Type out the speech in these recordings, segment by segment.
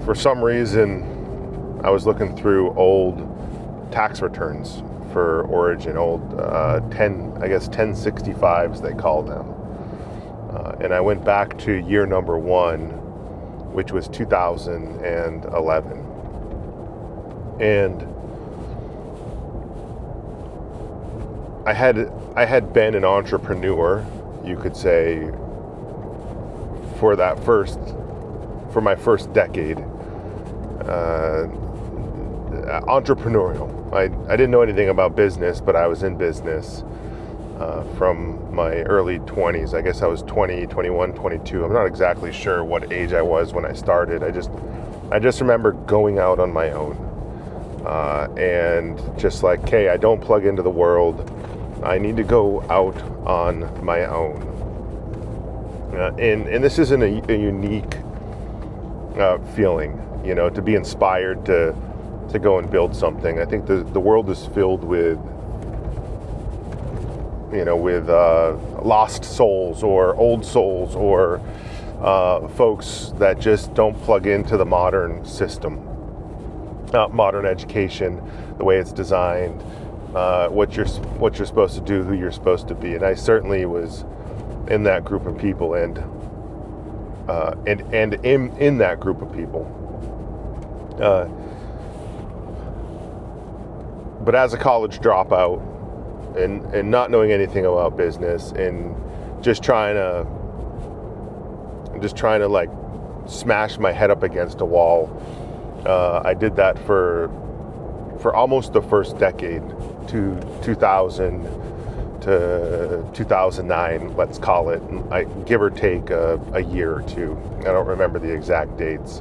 for some reason, I was looking through old tax returns for Origin, old 1065s they call them. And I went back to year number 1, which was 2011. And I had been an entrepreneur, you could say, for my first decade. Entrepreneurial. I didn't know anything about business, but I was in business from my early 20s. I guess I was 20, 21, 22. I'm not exactly sure what age I was when I started. I just remember going out on my own and just like, okay, I don't plug into the world. I need to go out on my own. And this isn't a unique feeling, to be inspired to go and build something. I think the world is filled with lost souls or old souls or folks that just don't plug into the modern system, modern education, the way it's designed, what you're supposed to do, who you're supposed to be. And I certainly was in that group of people, and in that group of people. But as a college dropout and not knowing anything about business and just trying to like smash my head up against a wall, I did that for almost the first decade, to 2000 to 2009, let's call it, give or take a year or two. I don't remember the exact dates.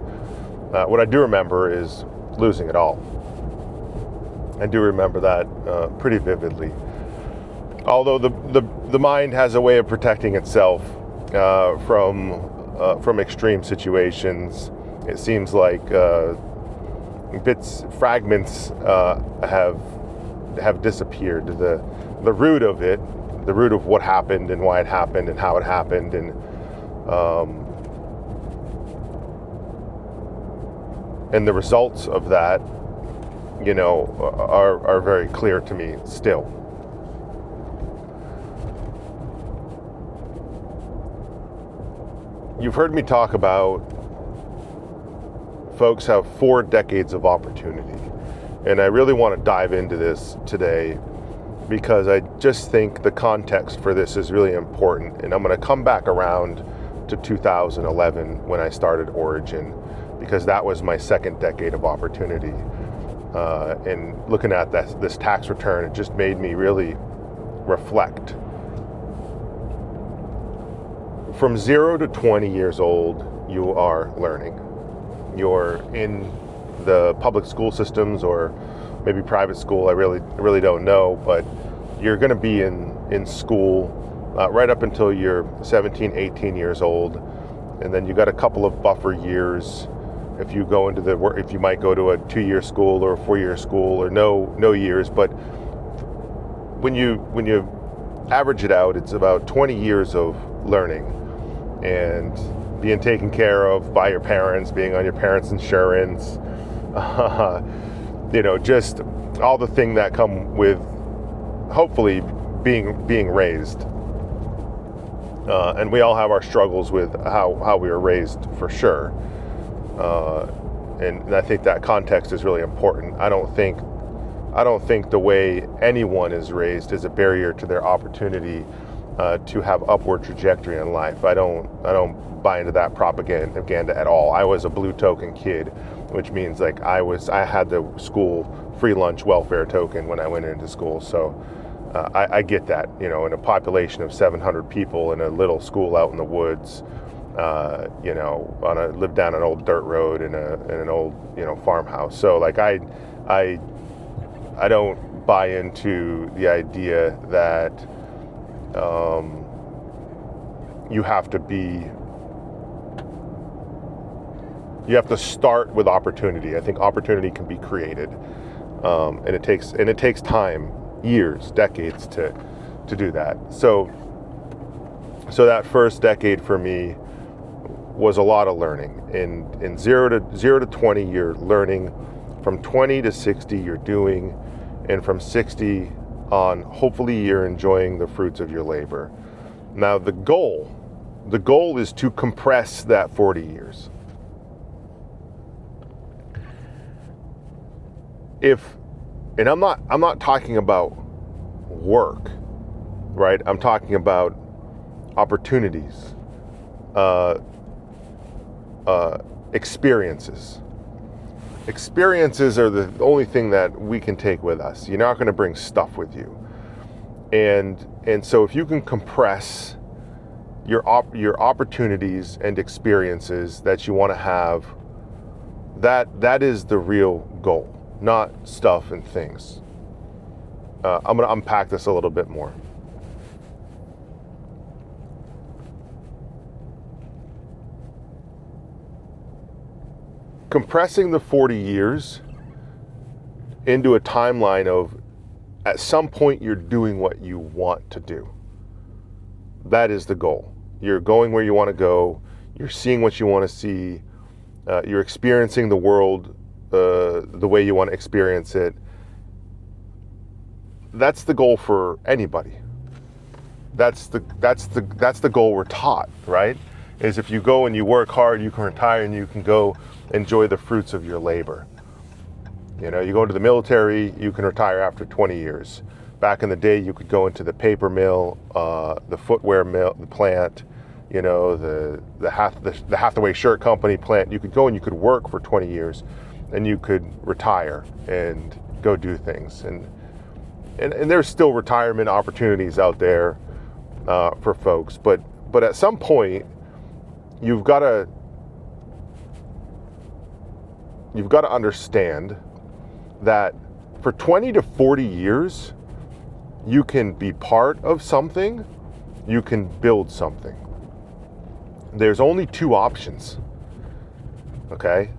What I do remember is losing it all. I do remember that pretty vividly. Although the mind has a way of protecting itself from extreme situations, it seems like fragments have disappeared. The root of it, the root of what happened and why it happened and how it happened, and the results of that, are very clear to me still. You've heard me talk about folks have 4 decades of opportunity, and I really want to dive into this today because I just think the context for this is really important, and I'm going to come back around to 2011 when I started Origin, because that was my second decade of opportunity. And looking at this tax return, it just made me really reflect. From 0 to 20 years old, you are learning. You're in the public school systems or maybe private school. I really don't know, but you're going to be in school right up until you're 17, 18 years old, and then you got a couple of buffer years. If you go into if you might go to a 2-year school or a 4-year school or no years, but when you average it out, it's about 20 years of learning and being taken care of by your parents, being on your parents' insurance, just all the things that come with hopefully being raised. And we all have our struggles with how we were raised, for sure. And I think that context is really important. I don't think the way anyone is raised is a barrier to their opportunity to have upward trajectory in life. I don't buy into that propaganda at all. I was a blue token kid, which means like I had the school free lunch welfare token when I went into school. So I get that, in a population of 700 people in a little school out in the woods. Lived down an old dirt road in an old, farmhouse. So like I don't buy into the idea that you have to start with opportunity. I think opportunity can be created, and it takes time, years, decades to do that. So that first decade for me was a lot of learning. In 0 to 20, you're learning. From 20 to 60, you're doing, and from 60 on, hopefully you're enjoying the fruits of your labor. Now the goal is to compress that 40 years. And I'm not talking about work, right? I'm talking about opportunities, experiences. Experiences are the only thing that we can take with us. You're not going to bring stuff with you. And so if you can compress your opportunities and experiences that you want to have, that is the real goal, not stuff and things. I'm going to unpack this a little bit more. Compressing the 40 years into a timeline of, at some point you're doing what you want to do. That is the goal. You're going where you want to go. You're seeing what you want to see. You're experiencing the world the way you want to experience it. That's the goal for anybody. That's the goal we're taught, right? Is if you go and you work hard, you can retire and you can go enjoy the fruits of your labor. You know, you go to the military, you can retire after 20 years. Back in the day, you could go into the paper mill, the footwear mill, the plant, you know, the Hathaway shirt company plant. You could go and you could work for 20 years, and you could retire and go do things. And there's still retirement opportunities out there for folks, but at some point, you've got to understand that for 20 to 40 years, you can be part of something, you can build something. There's only two options, okay?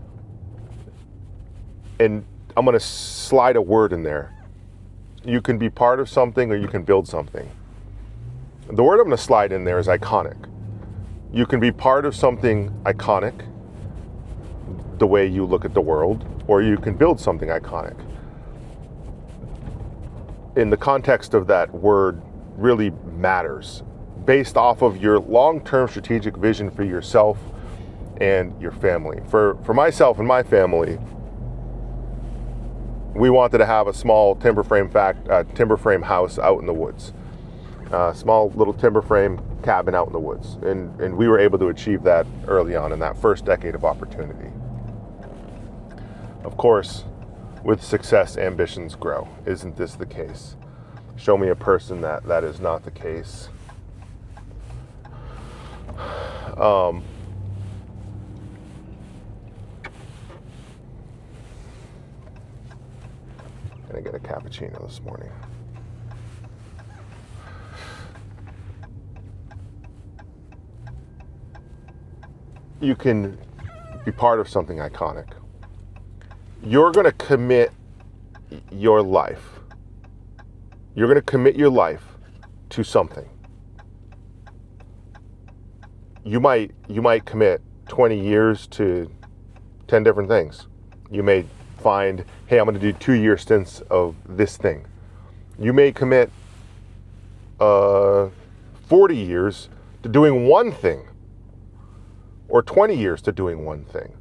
And I'm going to slide a word in there. You can be part of something or you can build something. The word I'm going to slide in there is iconic. You can be part of something iconic, the way you look at the world, or you can build something iconic. In the context of that word really matters, based off of your long-term strategic vision for yourself and your family. For myself and my family, we wanted to have a small timber frame house out in the woods. Small little timber frame cabin out in the woods. And we were able to achieve that early on in that first decade of opportunity. Of course, with success, ambitions grow. Isn't this the case? Show me a person that is not the case. Can I get a cappuccino this morning? You can be part of something iconic. You're going to commit your life. You're going to commit your life to something. You might commit 20 years to 10 different things. You may find, hey, I'm going to do 2-year stints of this thing. You may commit 40 years to doing one thing, or 20 years to doing one thing.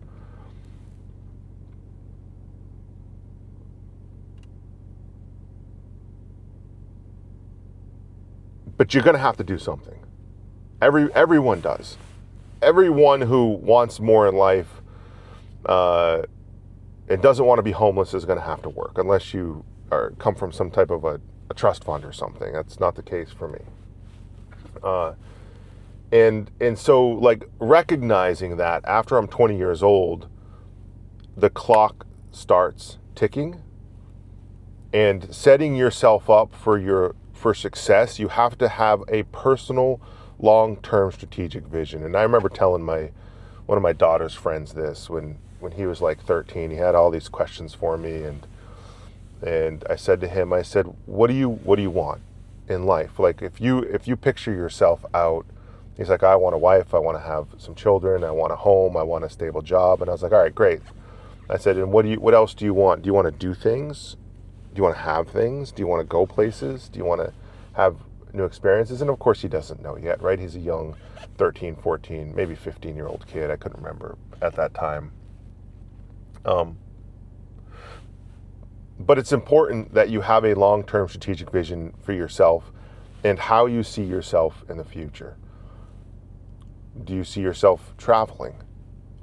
But you're going to have to do something. Everyone does. Everyone who wants more in life and doesn't want to be homeless is going to have to work, unless you come from some type of a trust fund or something. That's not the case for me. And so, like, recognizing that after I'm 20 years old, the clock starts ticking, and setting yourself up for success, you have to have a personal, long-term strategic vision. And I remember telling one of my daughter's friends this when he was like 13. He had all these questions for me, and I said to him, what do you want in life? Like, if you picture yourself out He's like, I want a wife, I want to have some children, I want a home, I want a stable job. And I was like, all right, great. I said, and what else do you want? Do you want to do things? Do you want to have things? Do you want to go places? Do you want to have new experiences? And of course he doesn't know yet, right? He's a young 13, 14, maybe 15-year-old kid. I couldn't remember at that time. But it's important that you have a long-term strategic vision for yourself and how you see yourself in the future. Do you see yourself traveling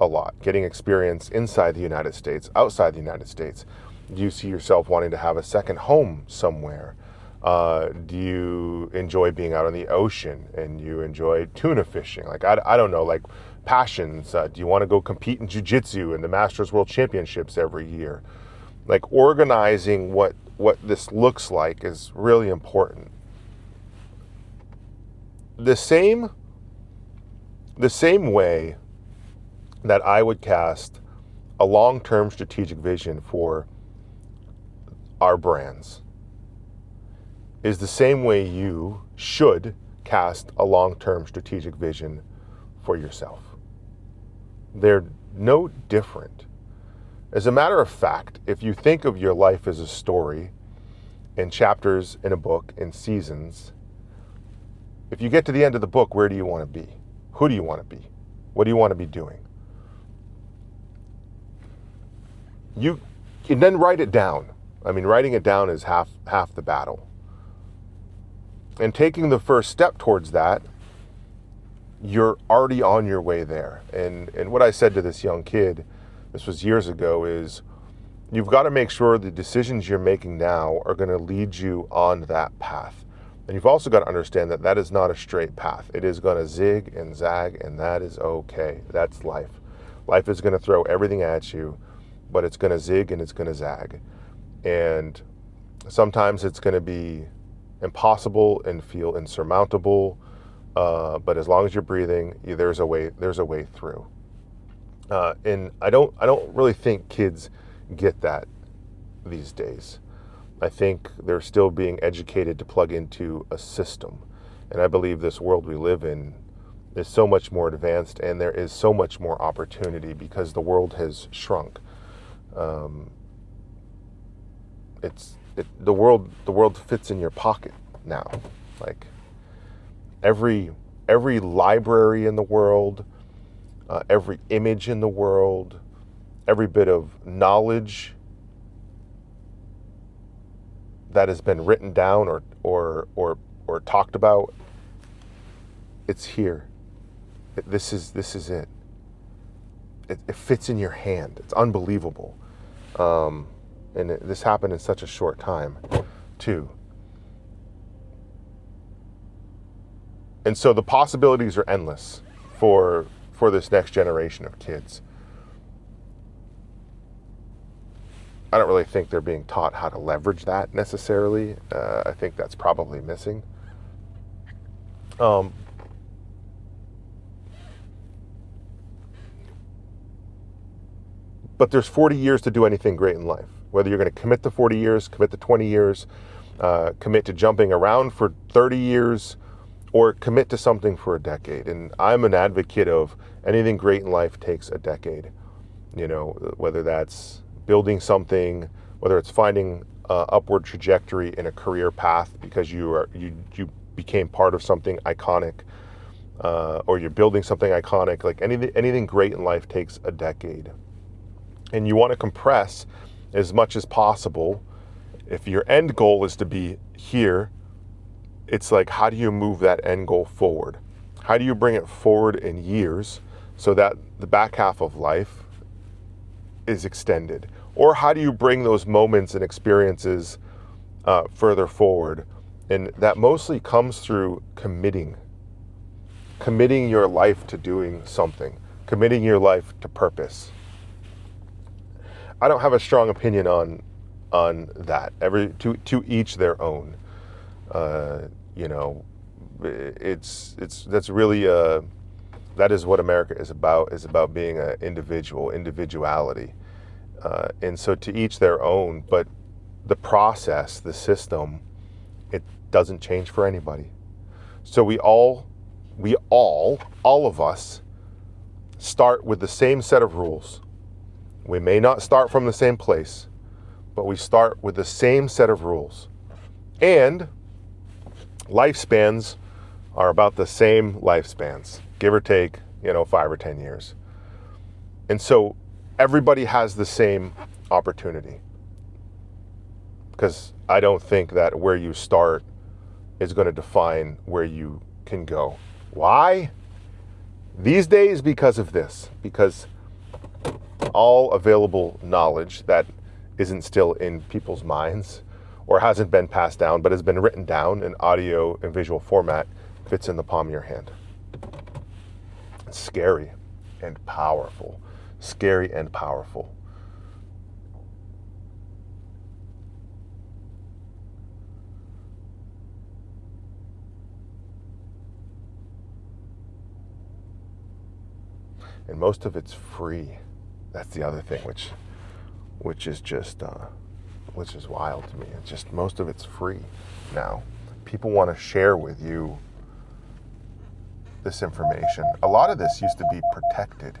a lot, getting experience inside the United States, outside the United States? Do you see yourself wanting to have a second home somewhere? Do you enjoy being out on the ocean and you enjoy tuna fishing? Like, I don't know, like passions. Do you want to go compete in jiu-jitsu in the Masters World Championships every year? Like, organizing what this looks like is really important. The same way that I would cast a long-term strategic vision for our brands is the same way you should cast a long-term strategic vision for yourself. They're no different. As a matter of fact, if you think of your life as a story and chapters in a book and seasons, if you get to the end of the book, where do you want to be? Who do you want to be? What do you want to be doing? You can then write it down. I mean, writing it down is half the battle. And taking the first step towards that, you're already on your way there. And what I said to this young kid, this was years ago, is you've got to make sure the decisions you're making now are going to lead you on that path. And you've also got to understand that that is not a straight path. It is going to zig and zag, and that is okay. That's life. Life is going to throw everything at you, but it's going to zig and it's going to zag. And sometimes it's going to be impossible and feel insurmountable, but as long as you're breathing, there's a way through. And I don't really think kids get that these days. I think they're still being educated to plug into a system. And I believe this world we live in is so much more advanced, and there is so much more opportunity because the world has shrunk. The world fits in your pocket now. Like every library in the world, every image in the world, every bit of knowledge that has been written down or talked about, it's here. This is it. It fits in your hand. It's unbelievable. This happened in such a short time, too. And so the possibilities are endless for this next generation of kids. I don't really think they're being taught how to leverage that necessarily. I think that's probably missing. But there's 40 years to do anything great in life. Whether you're going to commit to 40 years, commit to 20 years, commit to jumping around for 30 years, or commit to something for a decade. And I'm an advocate of anything great in life takes a decade. You know, whether that's building something, whether it's finding upward trajectory in a career path because you became part of something iconic, or you're building something iconic. Like anything great in life takes a decade. And you want to compress as much as possible. If your end goal is to be here, it's like, how do you move that end goal forward? How do you bring it forward in years so that the back half of life is extended? Or how do you bring those moments and experiences further forward? And that mostly comes through committing your life to doing something, committing your life to purpose. I don't have a strong opinion on that. To each their own. That's really that is what America is about being an individuality. And so to each their own, but the process, the system, it doesn't change for anybody. So we all we all of us, start with the same set of rules. We may not start from the same place, but we start with the same set of rules. And lifespans are about the same lifespans, give or take, 5 or 10 years. And so everybody has the same opportunity. Because I don't think that where you start is going to define where you can go. Why? These days, because of this. Because all available knowledge that isn't still in people's minds or hasn't been passed down but has been written down in audio and visual format fits in the palm of your hand. It's scary and powerful. Scary and powerful. And most of it's free. That's the other thing, which is just which is wild to me. It's just most of it's free now. People want to share with you this information. A lot of this used to be protected.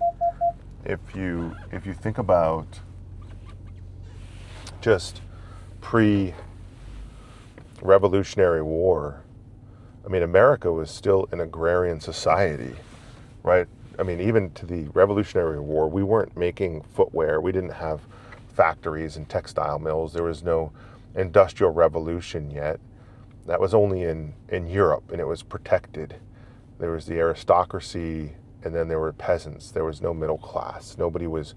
If you think about just pre-Revolutionary War, I mean, America was still an agrarian society, right? I mean, even to the Revolutionary War, we weren't making footwear. We didn't have factories and textile mills. There was no industrial revolution yet. That was only in Europe, and it was protected. There was the aristocracy, and then there were peasants. There was no middle class. Nobody was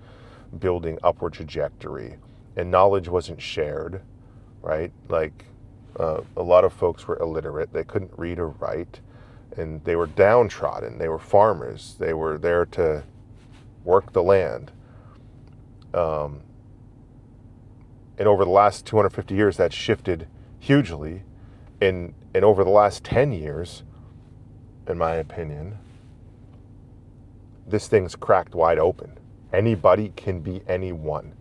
building upward trajectory, and knowledge wasn't shared, right? Like a lot of folks were illiterate. They couldn't read or write. And they were downtrodden. They were farmers. They were there to work the land. And over the last 250 years, that's shifted hugely. And over the last 10 years, in my opinion, this thing's cracked wide open. Anybody can be anyone.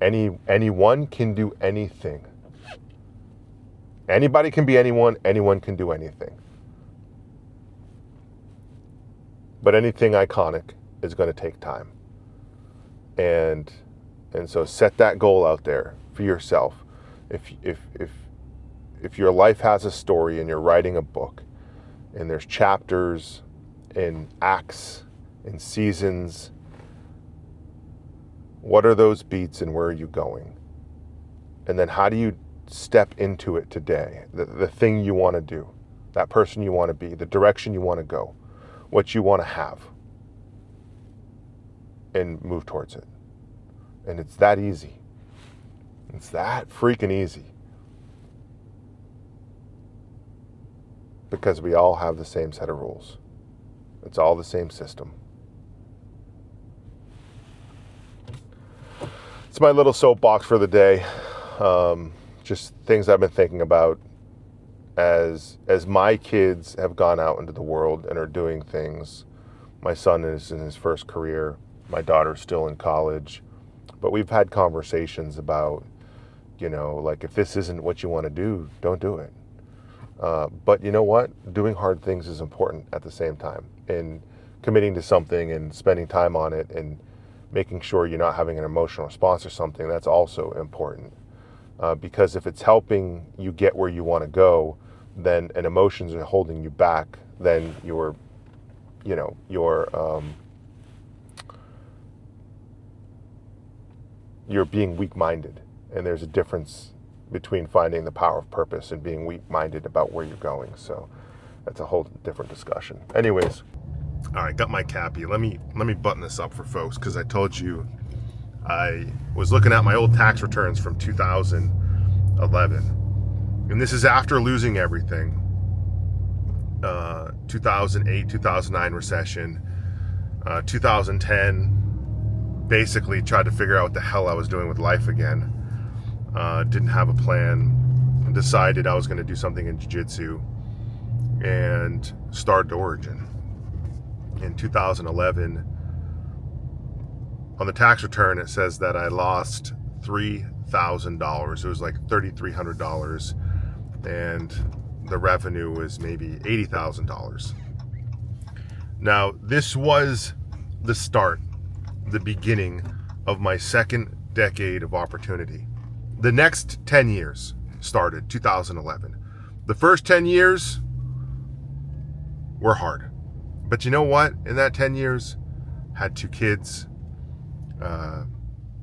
Anyone can do anything. Anybody can be anyone. Anyone can do anything. But anything iconic is going to take time. And so set that goal out there for yourself. If your life has a story and you're writing a book and there's chapters and acts and seasons, what are those beats and where are you going? And then how do you step into it today? The thing you want to do, that person you want to be, the direction you want to go, what you want to have, and move towards it. And it's that easy. It's that freaking easy. Because we all have the same set of rules. It's all the same system. It's my little soapbox for the day. Just things I've been thinking about as my kids have gone out into the world and are doing things. My son is in his first career. My daughter's still in college. But we've had conversations about, like, if this isn't what you want to do, don't do it. But you know what? Doing hard things is important at the same time. And committing to something and spending time on it and making sure you're not having an emotional response or something, that's also important. Because if it's helping you get where you want to go, then and emotions are holding you back, then you're being weak-minded. And there's a difference between finding the power of purpose and being weak-minded about where you're going. So that's a whole different discussion. Anyways, all right, got my cappy. Let me button this up for folks, because I told you I was looking at my old tax returns from 2011. And this is after losing everything. 2008, 2009 recession. 2010, basically tried to figure out what the hell I was doing with life again. Didn't have a plan. Decided I was going to do something in jiu-jitsu. And started Origin. In 2011, on the tax return, it says that I lost $3,000. It was like $3,300, and the revenue was maybe $80,000. Now, this was the start, the beginning of my second decade of opportunity. The next 10 years started 2011. The first 10 years were hard. But you know what? In that 10 years, had 2 kids,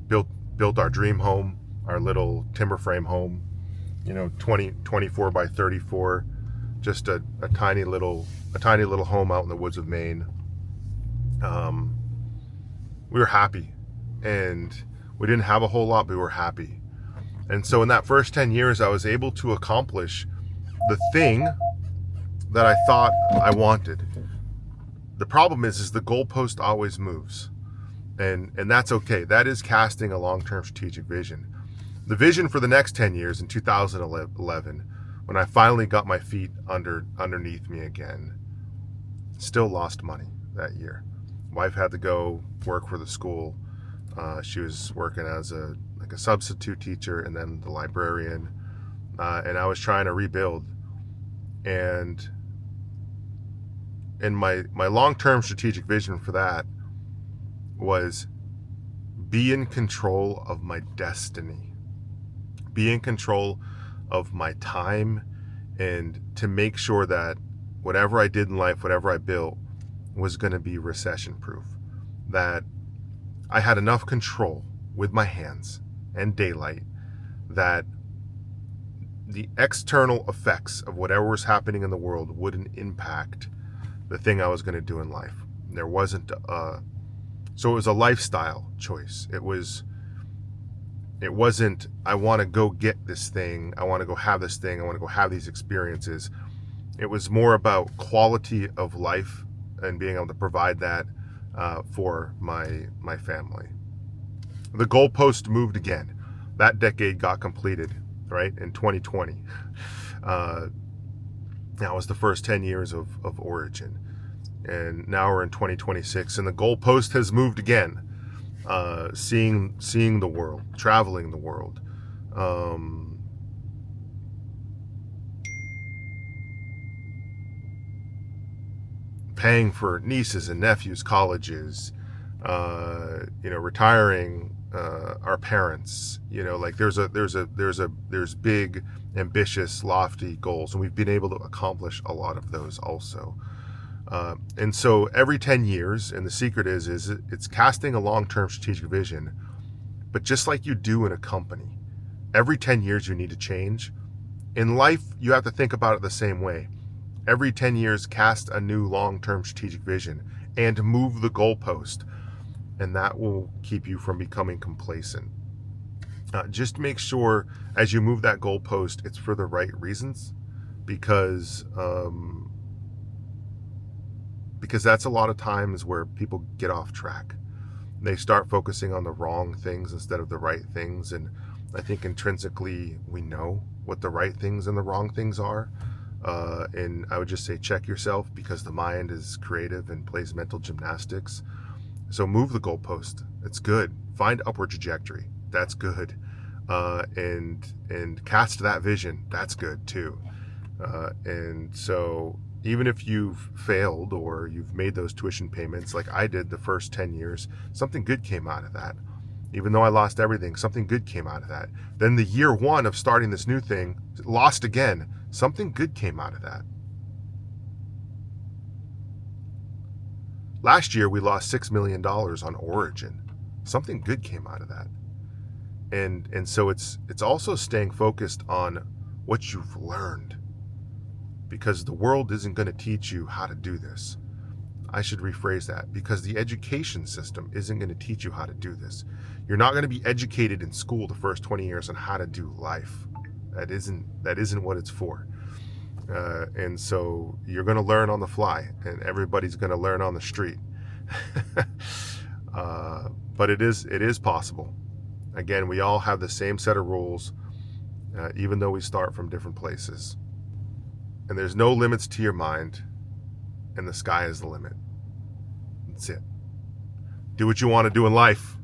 built our dream home, our little timber frame home, 24 by 34, just a tiny little home out in the woods of Maine. We were happy, and we didn't have a whole lot, but we were happy. And so in that first 10 years, I was able to accomplish the thing that I thought I wanted. The problem is the goalpost always moves. And that's okay. That is casting a long-term strategic vision. The vision for the next 10 years in 2011, when I finally got my feet underneath me again, still lost money that year. Wife had to go work for the school. She was working as a substitute teacher and then the librarian. And I was trying to rebuild. And my long-term strategic vision for that was be in control of my destiny, be in control of my time, and to make sure that whatever I did in life, whatever I built, was going to be recession proof, that I had enough control with my hands and daylight that the external effects of whatever was happening in the world wouldn't impact the thing I was going to do in life. There wasn't so it was a lifestyle choice. It wasn't, I want to go get this thing, I want to go have this thing, I want to go have these experiences. It was more about quality of life and being able to provide that for my family. The goalpost moved again. That decade got completed, right, in 2020. That was the first 10 years of Origin. And now we're in 2026, and the goalpost has moved again. Seeing the world, traveling the world, paying for nieces and nephews' colleges, retiring our parents. There's big, ambitious, lofty goals, and we've been able to accomplish a lot of those also. And so every 10 years, and the secret is it's casting a long-term strategic vision, but just like you do in a company, every 10 years you need to change. In life, you have to think about it the same way. Every 10 years, cast a new long-term strategic vision and move the goalpost, and that will keep you from becoming complacent. Just make sure as you move that goalpost, it's for the right reasons, because that's a lot of times where people get off track. They start focusing on the wrong things instead of the right things. And I think intrinsically we know what the right things and the wrong things are. And I would just say check yourself, because the mind is creative and plays mental gymnastics. So move the goalpost. It's good. Find upward trajectory. That's good. And cast that vision. That's good too. And so even if you've failed or you've made those tuition payments like I did the first 10 years, something good came out of that. Even though I lost everything, something good came out of that. Then the year 1 of starting this new thing, lost again, something good came out of that. Last year we lost $6 million on Origin. Something good came out of that. And so it's also staying focused on what you've learned, because the world isn't going to teach you how to do this. I should rephrase that, because the education system isn't going to teach you how to do this. You're not going to be educated in school the first 20 years on how to do life. That isn't what it's for. And so you're going to learn on the fly, and everybody's going to learn on the street. But it is possible. Again, we all have the same set of rules, even though we start from different places. And there's no limits to your mind, and the sky is the limit. That's it. Do what you want to do in life.